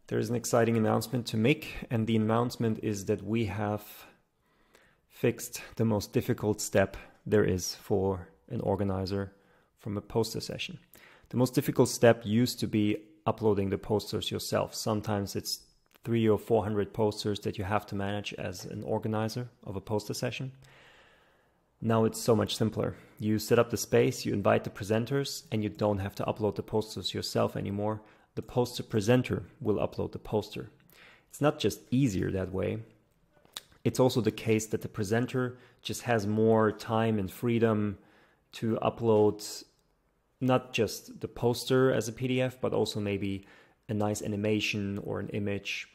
There is an exciting announcement to make, and the announcement is that we have fixed the most difficult step there is for an organizer from a poster session. The most difficult step used to be uploading the posters yourself. Sometimes it's 300 or 400 posters that you have to manage as an organizer of a poster session. Now it's so much simpler. You set up the space, you invite the presenters, and you don't have to upload the posters yourself anymore. The poster presenter will upload the poster. It's not just easier that way. It's also the case that the presenter just has more time and freedom to upload not just the poster as a PDF, but also maybe a nice animation or an image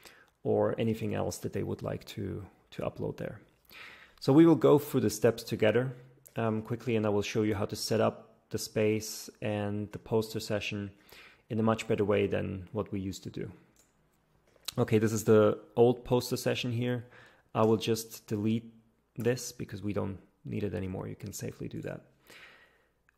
or anything else that they would like to upload there. So we will go through the steps together quickly, and I will show you how to set up the space and the poster session in a much better way than what we used to do. Okay, this is the old poster session here. I will just delete this because we don't need it anymore. You can safely do that.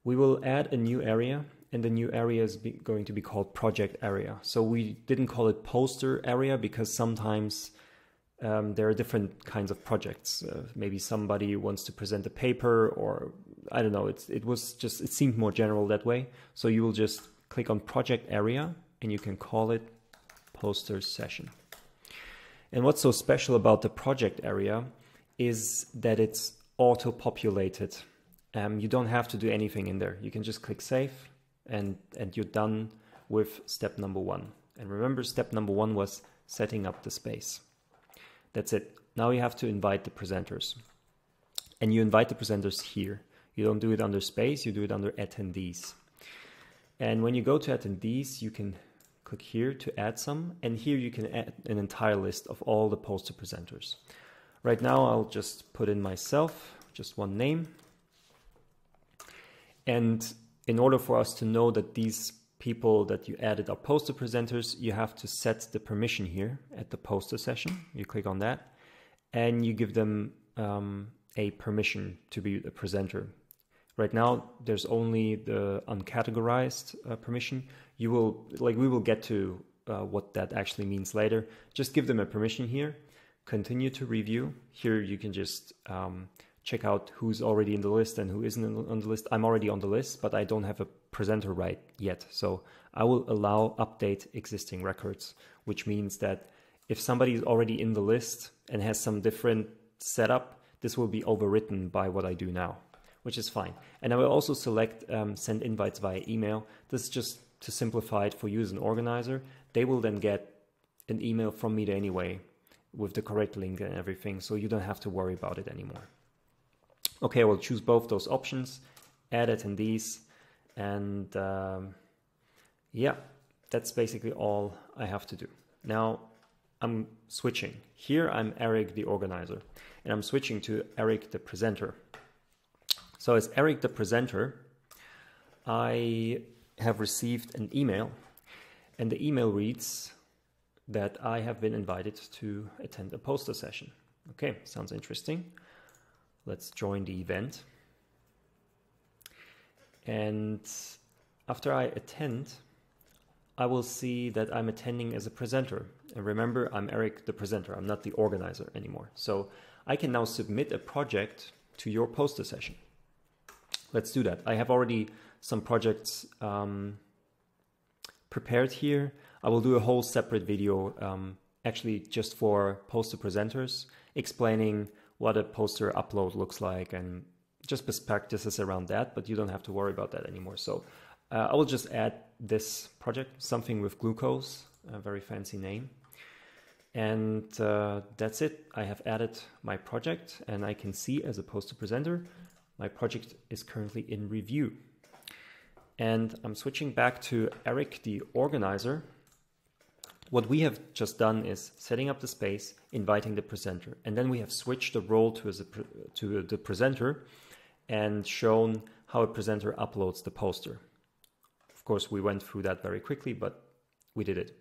We will add a new area, and the new area is going to be called project area. So we didn't call it poster area because sometimes there are different kinds of projects. Maybe somebody wants to present a paper, or I don't know. It seemed more general that way. So you will just click on project area and you can call it poster session. And what's so special about the project area is that it's auto-populated. You don't have to do anything in there. You can just click save and you're done with step number one. And remember, step number one was setting up the space. That's it. Now you have to invite the presenters. And you invite the presenters here. You don't do it under space, you do it under attendees. And when you go to attendees, you can click here to add some, and here you can add an entire list of all the poster presenters. Right now I'll just put in myself, just one name. And in order for us to know that these people that you added are poster presenters, you have to set the permission here at the poster session. You click on that and you give them a permission to be a presenter. Right now, there's only the uncategorized permission. We will get to what that actually means later. Just give them a permission here. Continue to review. Here you can just check out who's already in the list and who isn't on the list. I'm already on the list, but I don't have a presenter right yet. So I will allow update existing records, which means that if somebody is already in the list and has some different setup, this will be overwritten by what I do now, which is fine. And I will also select send invites via email. This is just to simplify it for you as an organizer. They will then get an email from me anyway with the correct link and everything, so you don't have to worry about it anymore. Okay, I will choose both those options, add attendees, and yeah, that's basically all I have to do. Now I'm switching. Here I'm Eric, the organizer, and I'm switching to Eric, the presenter. So as Eric the presenter, I have received an email, and the email reads that I have been invited to attend a poster session. Okay, sounds interesting. Let's join the event. And after I attend, I will see that I'm attending as a presenter. And remember, I'm Eric the presenter. I'm not the organizer anymore. So I can now submit a project to your poster session. Let's do that. I have already some projects prepared here. I will do a whole separate video actually just for poster presenters, explaining what a poster upload looks like and just best practices around that, but you don't have to worry about that anymore. So I will just add this project, something with glucose, a very fancy name. And that's it. I have added my project, and I can see as a poster presenter, my project is currently in review. And I'm switching back to Eric, the organizer. What we have just done is setting up the space, inviting the presenter, and then we have switched the role to the presenter and shown how a presenter uploads the poster. Of course, we went through that very quickly, but we did it.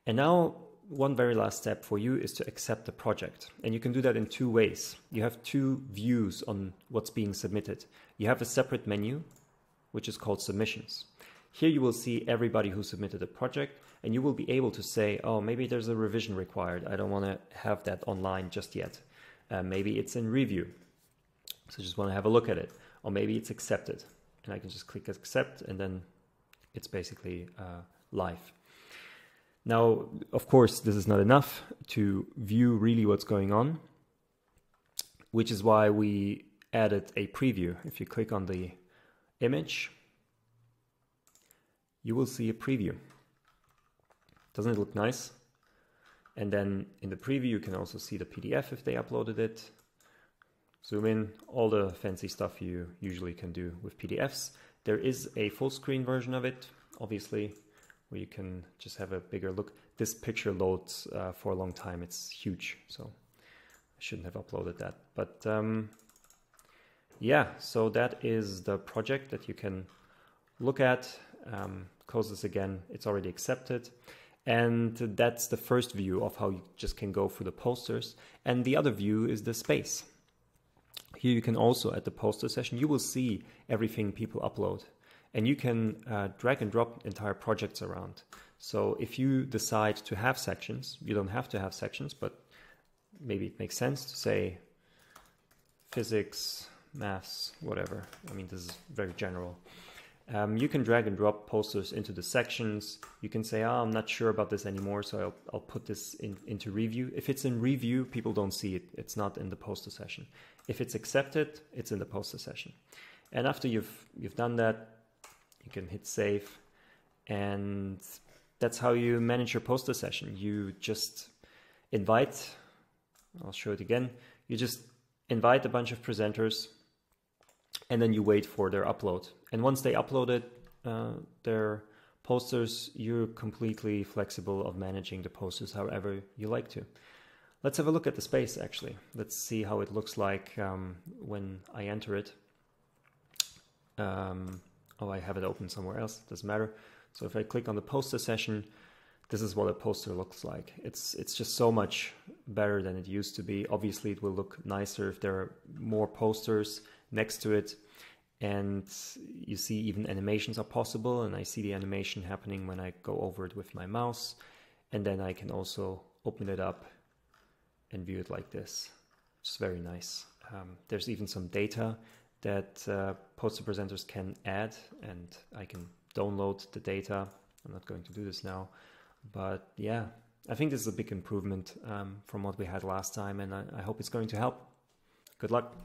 And now one very last step for you is to accept the project. And you can do that in two ways. You have two views on what's being submitted. You have a separate menu, which is called submissions. Here you will see everybody who submitted a project, and you will be able to say, oh, maybe there's a revision required. I don't want to have that online just yet. Maybe it's in review, so just want to have a look at it. Or maybe it's accepted, and I can just click accept, and then it's basically live. Now, of course, this is not enough to view really what's going on, which is why we added a preview. If you click on the image, you will see a preview. Doesn't it look nice? And then in the preview, you can also see the PDF if they uploaded it. Zoom in, all the fancy stuff you usually can do with PDFs. There is a full screen version of it, obviously, where you can just have a bigger look. This picture loads for a long time. It's huge, so I shouldn't have uploaded that. But yeah, so that is the project that you can look at. Close this again, it's already accepted. And that's the first view of how you just can go through the posters. And the other view is the space. Here you can also, at the poster session, you will see everything people upload. And you can drag and drop entire projects around. So if you decide to have sections, you don't have to have sections, but maybe it makes sense to say physics, maths, whatever. I mean, this is very general. You can drag and drop posters into the sections. You can say, oh, I'm not sure about this anymore, so I'll put this into review. If it's in review, people don't see it. It's not in the poster session. If it's accepted, it's in the poster session. And after you've done that, you can hit save. And that's how you manage your poster session. You just invite, I'll show it again. You just invite a bunch of presenters, and then you wait for their upload. And once they uploaded their posters, you're completely flexible of managing the posters however you like to. Let's have a look at the space, actually. Let's see how it looks like when I enter it. Oh, I have it open somewhere else, doesn't matter. So if I click on the poster session, this is what a poster looks like. It's just so much better than it used to be. Obviously, it will look nicer if there are more posters next to it. And you see even animations are possible, and I see the animation happening when I go over it with my mouse. And then I can also open it up and view it like this. It's very nice. There's even some data that poster presenters can add, and I can download the data. I'm not going to do this now, but yeah, I think this is a big improvement from what we had last time, and I hope it's going to help. Good luck.